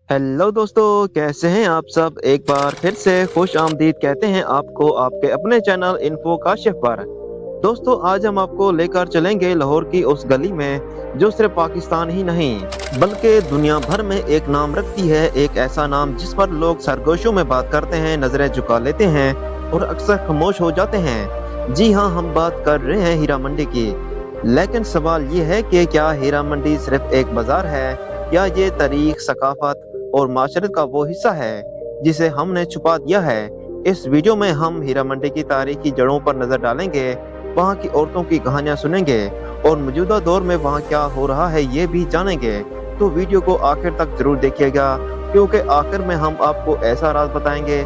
Hello दोस्तों, कैसे हैं आप सब। एक बार फिर से खुश आमदीद कहते हैं आपको आपके अपने चैनल इन्फो काशिफ पर। दोस्तों, आज हम आपको लेकर चलेंगे लाहौर की उस गली में जो सिर्फ पाकिस्तान ही नहीं बल्कि दुनिया भर में एक नाम रखती है। एक ऐसा नाम जिस पर लोग सरगोशों में बात करते हैं, नजरें झुका लेते हैं और अक्सर खामोश हो जाते हैं। जी हाँ, हम बात कर रहे हैं हीरा मंडी की। लेकिन सवाल ये है कि क्या हीरा मंडी सिर्फ एक बाजार है या ये तारीख, सकाफत और माशरत का वो हिस्सा है जिसे हमने छुपा दिया है। इस वीडियो में हम हीरा मंडी की तारीखी जड़ों पर नजर डालेंगे, वहाँ की औरतों की कहानियां सुनेंगे और मौजूदा दौर में वहाँ क्या हो रहा है ये भी जानेंगे। तो वीडियो को आखिर तक जरूर देखिएगा, क्योंकि आखिर में हम आपको ऐसा राज बताएंगे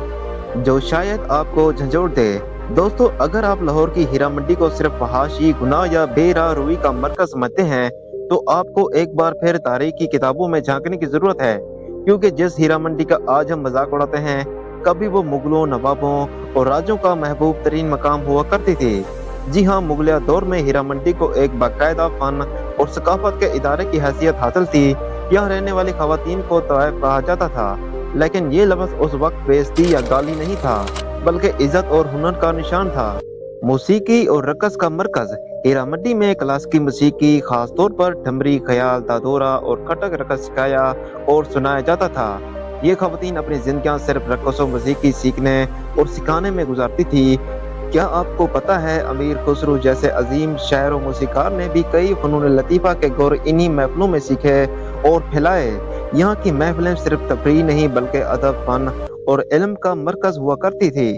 जो शायद आपको झंझोड़ दे। दोस्तों, अगर आप लाहौर की हीरा मंडी को सिर्फ फहाशी, गुनाह या बेराहरुई का मरकज समझते हैं तो आपको एक बार फिर तारीख की किताबों में झांकने की जरूरत है, क्योंकि जिस हीरा मंडी का आज हम मजाक उड़ाते हैं, कभी वो मुगलों, नवाबों और राजों का महबूब तरीन मकाम हुआ करती थी। जी हाँ, मुगलिया दौर में हीरा मंडी को एक बाकायदा फन और सकाफत के इदारे की हैसियत हासिल थी। यहाँ रहने वाली खवातीन को तवाइफ कहा जाता था, लेकिन ये लफ्ज उस वक्त बेइज्जती या गाली नहीं था, बल्कि इज्जत और हुनर का निशान था। मौसीकी और रक़स का मरकज हीरा मंडी में क्लासिकी मौसीकी, खास तौर पर ठमरी, ख्याल, दादोरा और खटक रक़स सिखाया और सुनाया जाता था। ये खवातीन अपनी जिंदगियां सिर्फ रक़स और मौसीकी सीखने और सिखाने में गुजारती थी। क्या आपको पता है, अमीर खुसरो जैसे अजीम शायर और मौसीकार ने भी कई फ़नून लतीफ़ा के गुर इन्हीं महफिलों में सीखे और फैलाए। यहाँ की महफिलें सिर्फ तफरीह नहीं बल्कि अदब, फन और इल्म का मरकज हुआ करती थी।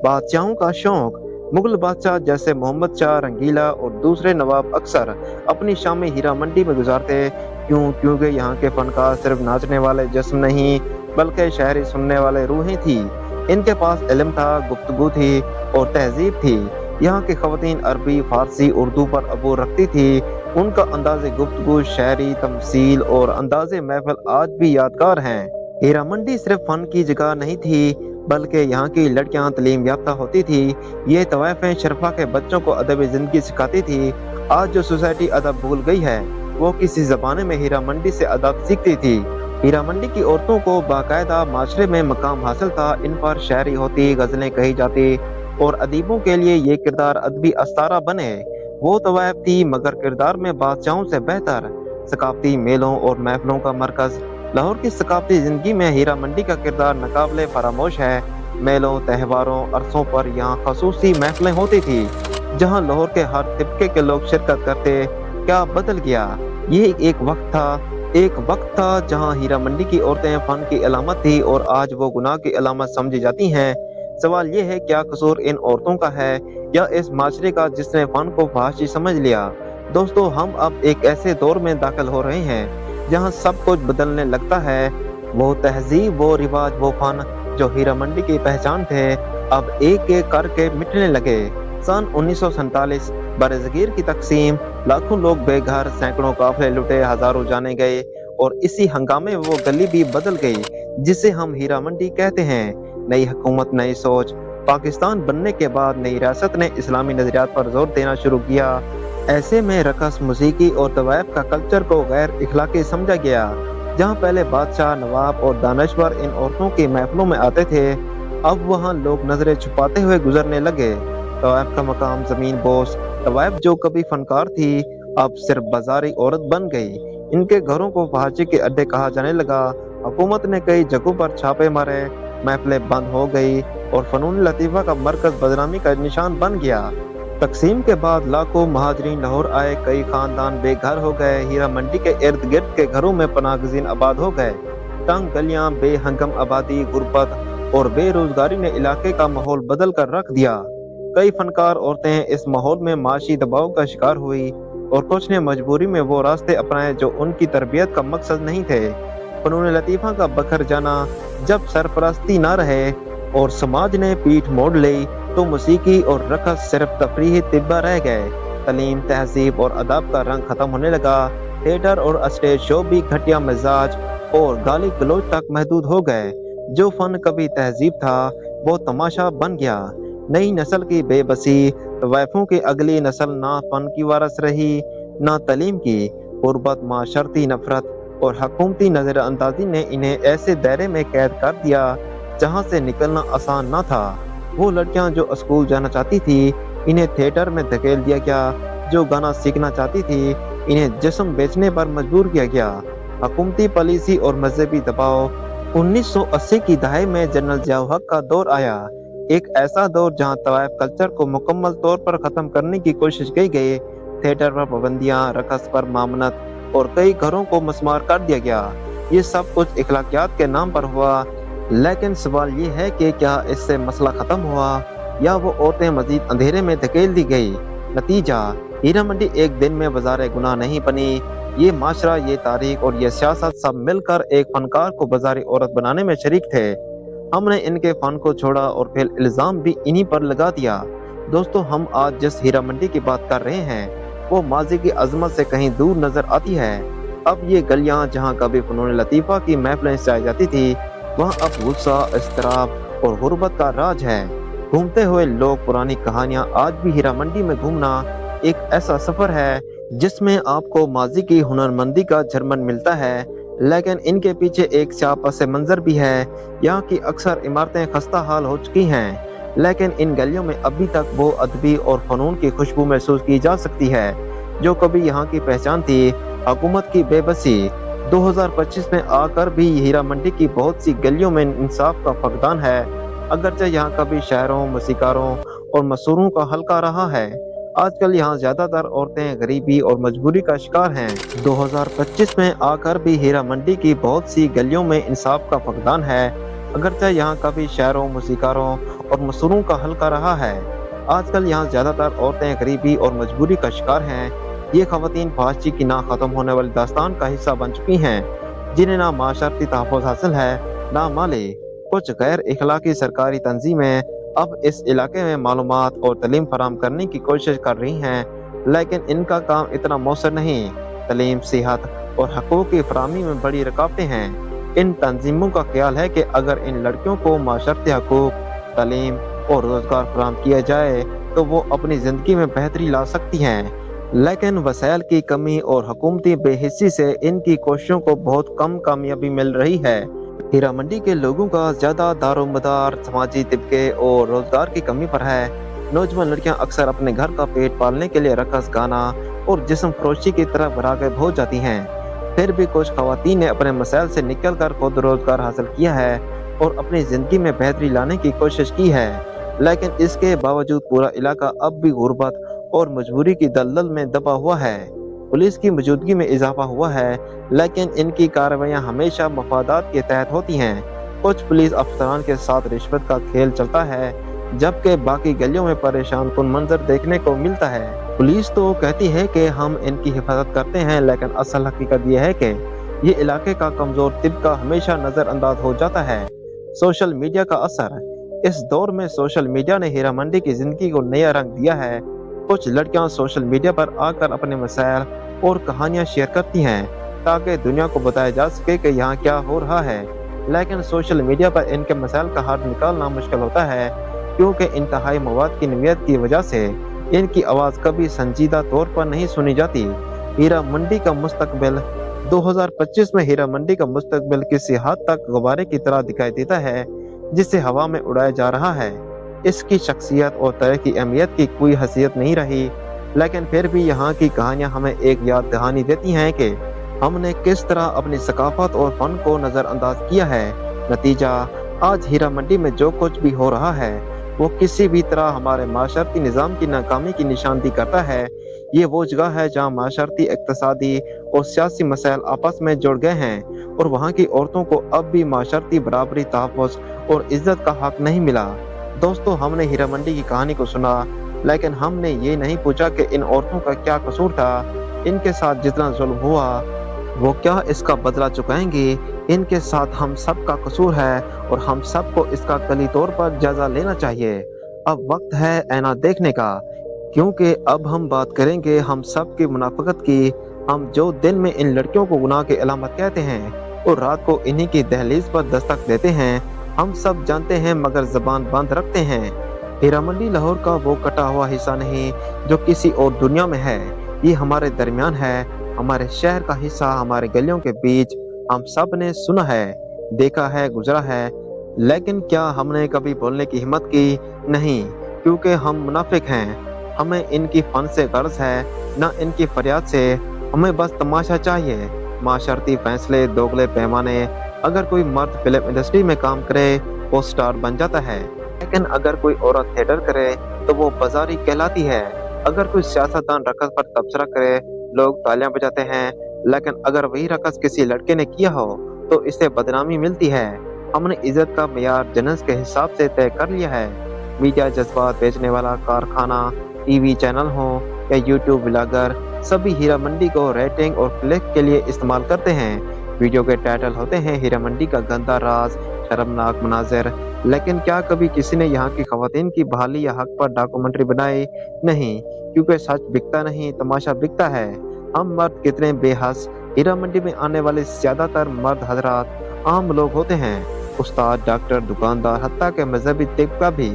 बादशाहों का शौक मुगल बादशाह जैसे मोहम्मद शाह, रंगीला और दूसरे नवाब अक्सर अपनी शाम हीरा मंडी में गुजारते। क्योंकि यहाँ के फनकार सिर्फ नाचने वाले जिस्म नहीं बल्कि शायरी सुनने वाले रूहें थी। इनके पास इल्म था, गुफ्तगू थी और तहजीब थी। यहाँ की खवातीन अरबी, फारसी, उर्दू पर अबूर रखती थी। उनका अंदाज़े गुफ्तगू, शायरी, तमसील और अंदाज़े महफिल आज भी यादगार हैं। हीरा मंडी सिर्फ फन की जगह नहीं थी बल्कि यहाँ की लड़कियाँ तालीम याफ्ता होती थी। ये तवाइफें शरफा के बच्चों को अदब जिंदगी सिखाती थी। आज जो सोसाइटी अदब भूल गई है, वो किसी जमाने में हीरा मंडी से अदब सीखती थी। हीरा मंडी की औरतों को बाकायदा माशरे में मकाम हासिल था। इन पर शायरी होती, गजलें कही जाती और अदीबों के लिए ये किरदार अदबी अस्तारा बने। वो तवाइफ थी मगर किरदार में बादशाहों से बेहतर। सकाफती मेलों और महफिलों का मरकज लाहौर की सकाफती जिंदगी में हीरा मंडी का किरदार नाकाबिले फरामोश है। मेलों, त्योहारों, अरसों पर यहाँ खसूसी महफिलें होती थी जहाँ लाहौर के हर तबके के लोग शिरकत करते। क्या बदल गया? ये एक वक्त था जहाँ हीरा मंडी की औरतें फन की अलामत थी और आज वो गुनाह की अलामत समझी जाती हैं। सवाल ये है, क्या कसूर इन औरतों का है या इस माशरे का जिसने फन को फहाशी समझ लिया? दोस्तों, हम अब एक ऐसे दौर में दाखिल हो रहे हैं जहाँ सब कुछ बदलने लगता है। वो तहजीब, वो रिवाज, वो फन जो हीरा मंडी की पहचान थे, अब एक एक करके मिटने लगे। सन 1947 बरज़गीर की तकसीम, लाखों लोग बेघर, सैकड़ों काफिले लुटे, हजारों जाने गए और इसी हंगामे में वो गली भी बदल गई जिसे हम हीरा मंडी कहते हैं। नई हुकूमत, नई सोच। पाकिस्तान बनने के बाद नई रियासत ने इस्लामी नजरियात पर जोर देना शुरू किया। ऐसे में रक़स, मौसीकी और तवाइफ का कल्चर को गैर इखलाकी समझा गया। जहाँ पहले बादशाह, नवाब और दानश्वर इन औरतों की महफिलों में आते थे, अब वहाँ लोग नजरें छुपाते हुए गुजरने लगे। तवाइफ का मकाम जमीन बोस। तवाइफ जो कभी फनकार थी, अब सिर्फ बाजारी औरत बन गई। इनके घरों को फहाशी के अड्डे कहा जाने लगा। हुकूमत ने कई जगहों पर छापे मारे, महफिलें बंद हो गई और फनून लतीफ़ा का मरकज बदनामी का निशान बन गया। तकसीम के बाद लाखों महाजरीन लाहौर आए, कई खानदान बेघर हो गए। हीरा मंडी के इर्द गिर्द के घरों में पनाहगज़ीन आबाद हो गए। तंग गलियां, बेहंगम आबादी, गुर्बत और बेरोजगारी ने इलाके का माहौल बदल कर रख दिया। कई फनकार औरतें इस माहौल में माशी दबाव का शिकार हुई और कुछ ने मजबूरी में वो रास्ते अपनाए जो उनकी तरबियत का मकसद नहीं थे। फनून लतीफ़ा का बखर जाना जब सरपरस्ती न रहे और समाज ने पीठ मोड़ ली, तो मौसीकी और रक़स सिर्फ तफरीही तिब्बा रह गए। तालीम, तहजीब और अदब का रंग खत्म होने लगा। थिएटर और स्टेज शो भी घटिया मिजाज और गाली गलौज तक महदूद हो गए। जो फन कभी तहजीब था, वो तमाशा बन गया। नई नस्ल की बेबसी। तवाइफों की अगली नस्ल ना फन की वारस रही, ना तालीम की। गुर्बत, माशरती नफरत और हुकूमती नज़रअंदाजी ने इन्हें ऐसे दायरे में कैद कर दिया जहां से निकलना आसान न था। वो लड़कियां जो स्कूल जाना चाहती थी इन्हें थिएटर में धकेल दिया गया, जो गाना सीखना चाहती थी इन्हें जिस्म बेचने पर मजबूर किया गया। हुकूमती पॉलिसी और मजहबी दबाव। 1980 की दहाई में जनरल ज़ियाउल हक का दौर आया, एक ऐसा दौर जहां तवाइफ कल्चर को मुकम्मल तौर पर ख़त्म करने की कोशिश की गई। थिएटर पर पाबंदियां, रक़स पर मामनत और कई घरों को मस्मार कर दिया गया। ये सब कुछ इखलाकियात के नाम पर हुआ, लेकिन सवाल ये है कि क्या इससे मसला ख़त्म हुआ या वो औरतें मजीद अंधेरे में धकेल दी गई। नतीजा, हीरा मंडी एक दिन में बाज़ार गुनाह नहीं बनी। ये माशरा, ये तारीख और ये सियासत सब मिलकर एक फनकार को बाज़ारी औरत बनाने में शरीक थे। हमने इनके फन को छोड़ा और फिर इल्ज़ाम भी इन्हीं पर लगा दिया। दोस्तों, हम आज जिस हीरा मंडी की बात कर रहे हैं वो माजी की अजमत से कहीं दूर नजर आती है। अब ये गलियां जहां कभी फनून लतीफ़ा की महफिलें सजाई जाती थी, वहां अब गुस्सा, इज़्तिराब और गुर्बत का राज है। घूमते हुए लोग, पुरानी कहानियां। आज भी हीरा मंडी में घूमना एक ऐसा सफर है जिसमें आपको माजी की हुनरमंदी का झरमन मिलता है, लेकिन इनके पीछे एक स्याह पस मंजर भी है। यहाँ की अक्सर इमारतें खस्ता हाल हो चुकी हैं, लेकिन इन गलियों में अभी तक वो अदबी और फनून की खुशबू महसूस की जा सकती है जो कभी यहाँ की पहचान थी। हुकूमत की बेबसी। 2025 में आकर भी हीरा मंडी की बहुत सी गलियों में इंसाफ का फकदान है, अगरचे यहाँ कभी शायरों, मौसीकारों और मसूरों का हल्का रहा है। आजकल यहाँ ज्यादातर औरतें गरीबी और मजबूरी का शिकार हैं। 2025 में आकर भी हीरा मंडी की बहुत सी गलियों में इंसाफ का फकदान है, अगरचे यहाँ कभी शायरों, मौसीकारों और मसूरों का हल्का रहा है। आजकल यहाँ ज्यादातर औरतें गरीबी और मजबूरी का शिकार हैं। ये खवातीन फाहशी की ना खत्म होने वाली दास्तान का हिस्सा बन चुकी हैं, जिन्हें ना माशरती तहफ़्फ़ुज़ हासिल है ना माली। कुछ गैर इखलाकी सरकारी तंजीमें अब इस इलाके में मालूमात और तालीम फराहम करने की कोशिश कर रही हैं, लेकिन इनका काम इतना मौसर नहीं। तालीम, सेहत और हकूक़ की फराहमी में बड़ी रुकावटें हैं। इन तंजीमों का ख्याल है कि अगर इन लड़कियों को माशरती हकूक़, तालीम और रोज़गार फराहम किया जाए तो वो अपनी ज़िंदगी में बेहतरी ला सकती हैं, लेकिन वसाइल की कमी और हुकूमती बेहिस्सी से इनकी कोशिशों को बहुत कम कामयाबी मिल रही है। हीरा मंडी के लोगों का ज़्यादा दारोमदार समाजी तबके और रोज़गार की कमी पर है। नौजवान लड़कियां अक्सर अपने घर का पेट पालने के लिए रक़स, गाना और जिस्म फरोशी की तरफ राग़िब हो जाती हैं। फिर भी कुछ ख़वातीन ने अपने मसाइल से निकल कर खुद रोज़गार हासिल किया है और अपनी ज़िंदगी में बेहतरी लाने की कोशिश की है, लेकिन इसके बावजूद पूरा इलाका अब भी गुर्बत और मजबूरी की दलदल में दबा हुआ है। पुलिस की मौजूदगी में इजाफा हुआ है, लेकिन इनकी कार्रवाइयाँ हमेशा मफादात के तहत होती हैं। कुछ पुलिस अफसरान के साथ रिश्वत का खेल चलता है, जबकि बाकी गलियों में परेशान कुन मंजर देखने को मिलता है। पुलिस तो कहती है कि हम इनकी हिफाजत करते हैं, लेकिन असल हकीकत यह है कि ये इलाके का कमजोर तिबका हमेशा नजरअंदाज हो जाता है। सोशल मीडिया का असर। इस दौर में सोशल मीडिया ने हीरा मंडी की जिंदगी को नया रंग दिया है। कुछ लड़कियां सोशल मीडिया पर आकर अपने मसाइल और कहानियां शेयर करती हैं ताकि दुनिया को बताया जा सके कि यहाँ क्या हो रहा है, लेकिन सोशल मीडिया पर इनके मसाइल का हल निकालना मुश्किल होता है, क्योंकि इंतहाई मवाद की नवीयत की वजह से इनकी आवाज़ कभी संजीदा तौर पर नहीं सुनी जाती। हीरा मंडी का मुस्तकबिल। 2025 में हीरा मंडी का मुस्तकबिल किसी हद तक गुब्बारे की तरह दिखाई देता है जिसे हवा में उड़ाया जा रहा है। इसकी शख्सियत और तरह की अहमियत की कोई हैसियत नहीं रही, लेकिन फिर भी यहाँ की कहानियाँ हमें एक याद दहानी देती हैं कि हमने किस तरह अपनी सकाफत और फन को नज़रअंदाज किया है। नतीजा, आज हीरा मंडी में जो कुछ भी हो रहा है वो किसी भी तरह हमारे माशरती निज़ाम की नाकामी की निशानदी करता है। ये वो जगह है जहाँ माशरती, इक़्तिसादी और सियासी मसाइल आपस में जुड़ गए हैं और वहाँ की औरतों को अब भी माशरती बराबरी, तहफ़्फ़ुज़ और इज्जत का हक नहीं मिला। दोस्तों, हमने हीरा मंडी की कहानी को सुना, लेकिन हमने ये नहीं पूछा कि इन औरतों का क्या कसूर था। इनके साथ जितना जुल्म हुआ वो क्या इसका बदला चुकाएंगी? इनके साथ हम सब का कसूर है और हम सबको इसका कली तौर पर जायजा लेना चाहिए। अब वक्त है ऐना देखने का, क्योंकि अब हम बात करेंगे हम सब की मुनाफिकत की। हम जो दिन में इन लड़कियों को गुनाह की अलामत कहते हैं और रात को इन्हीं की दहलीज पर दस्तक देते हैं, हम सब जानते हैं मगर जबान बंद रखते हैं। हीरा मंडी लाहौर का वो कटा हुआ हिस्सा नहीं जो किसी और दुनिया में है, ये हमारे दरमियान है। हमारे शहर का हिस्सा, हमारे गलियों के बीच हम सब ने सुना है, देखा है, गुजरा है। लेकिन क्या हमने कभी बोलने की हिम्मत की? नहीं, क्योंकि हम मुनाफिक हैं। हमें इनकी फन से गर्ज है, न इनकी फरियाद से। हमें बस तमाशा चाहिए, माशरती फैसले, दोगले पैमाने। अगर कोई मर्द फिल्म इंडस्ट्री में काम करे वो स्टार बन जाता है, लेकिन अगर कोई औरत थिएटर करे तो वो बाजारी कहलाती है। अगर कोई सियासतदान रकस पर तबसरा करे लोग तालियां बजाते हैं, लेकिन अगर वही रकस किसी लड़के ने किया हो तो इसे बदनामी मिलती है। हमने इज्जत का मेयार जन्नत के हिसाब से तय कर लिया है। मीडिया जज्बात बेचने वाला कारखाना, टीवी चैनल हो या यूट्यूब ब्लॉगर, सभी हीरा मंडी को रेटिंग और क्लिक के लिए इस्तेमाल करते हैं। वीडियो के टाइटल होते हैं हीरा मंडी का गंदा राज, शर्मनाक मनाजिर। लेकिन क्या कभी किसी ने यहाँ की खवातीन की बहाली या हक पर डॉक्यूमेंट्री बनाई? नहीं, क्योंकि सच बिकता नहीं, तमाशा बिकता है। हम मर्द कितने बेहस। हीरा मंडी में आने वाले ज्यादातर मर्द हजरात आम लोग होते हैं, उस्ताद, डॉक्टर, दुकानदार, हत्ता के मजहबी तबका भी।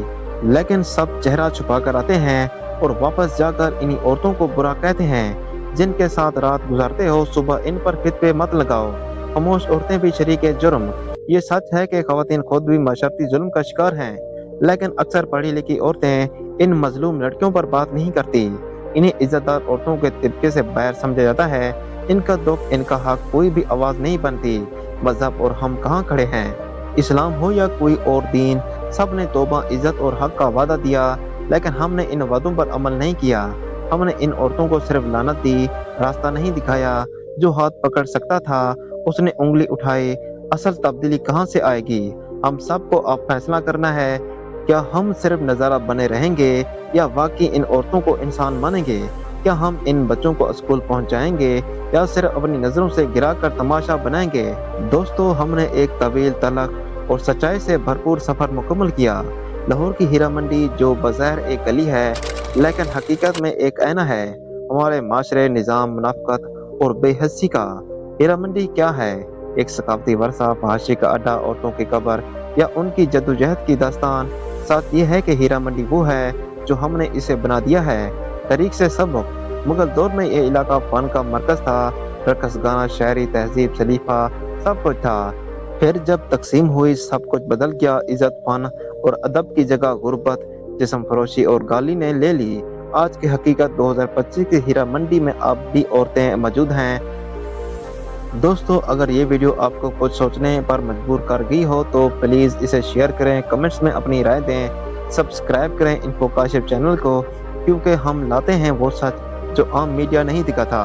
लेकिन सब चेहरा छुपा कर आते हैं और वापस जाकर इन्हीं औरतों को बुरा कहते हैं जिनके साथ रात गुजारते हो। सुबह इन पर फितवे मत लगाओ, खामोश औरतें भी शरीक जुर्म। ये सच है कि खवातीन खुद भी माशरती जुल्म का शिकार हैं, लेकिन अक्सर पढ़ी लिखी औरतें इन मजलूम लड़कियों पर बात नहीं करती। इन्हें इज्जतदार औरतों के तिबके से बाहर समझा जाता है। इनका दुख, इनका हक कोई भी आवाज नहीं बनती। मजहब और हम कहाँ खड़े हैं? इस्लाम हो या कोई और दीन, सब ने तौबा, इज्जत और हक का वादा दिया, लेकिन हमने इन वादों पर अमल नहीं किया। हमने इन औरतों को सिर्फ लानत दी, रास्ता नहीं दिखाया। जो हाथ पकड़ सकता था उसने उंगली उठाई। असल तब्दीली कहाँ से आएगी? हम सबको अब फैसला करना है। क्या हम सिर्फ नज़ारा बने रहेंगे या वाकई इन औरतों को इंसान मानेंगे? क्या हम इन बच्चों को स्कूल पहुंचाएंगे या सिर्फ अपनी नजरों से गिरा कर तमाशा बनाएंगे? दोस्तों, हमने एक तवील, तलख और सच्चाई से भरपूर सफर मुकम्मल किया। लाहौर की हीरा मंडी जो बज़ाहिर एक गली है, लेकिन हकीकत में एक ऐना है हमारे माशरे, निज़ाम, मुनाफकत और बेहसी का। हीरा मंडी क्या है? एक सकाफती वर्षा, फहाशी का अड्डा, औरतों की कब्र या उनकी जद्दोजहद की दास्तान? साथ ये है कि हीरा मंडी वो है जो हमने इसे बना दिया है। तारीख से सबक, मुगल दौर में ये इलाका फन का मरकज था। रकस, गाना, शायरी, तहजीब, सलीफा, सब कुछ था। फिर जब तकसीम हुई सब कुछ बदल गया। इज्जत, फन और अदब की जगह गुर्बत, जिस्म फरोशी और गाली ने ले ली। आज की हकीकत 2025 की हीरा मंडी में अब भी औरतें मौजूद हैं। दोस्तों, अगर ये वीडियो आपको कुछ सोचने पर मजबूर कर गई हो तो प्लीज़ इसे शेयर करें, कमेंट्स में अपनी राय दें, सब्सक्राइब करें इन्फो काशिफ चैनल को, क्योंकि हम लाते हैं वो सच जो आम मीडिया नहीं दिखाता।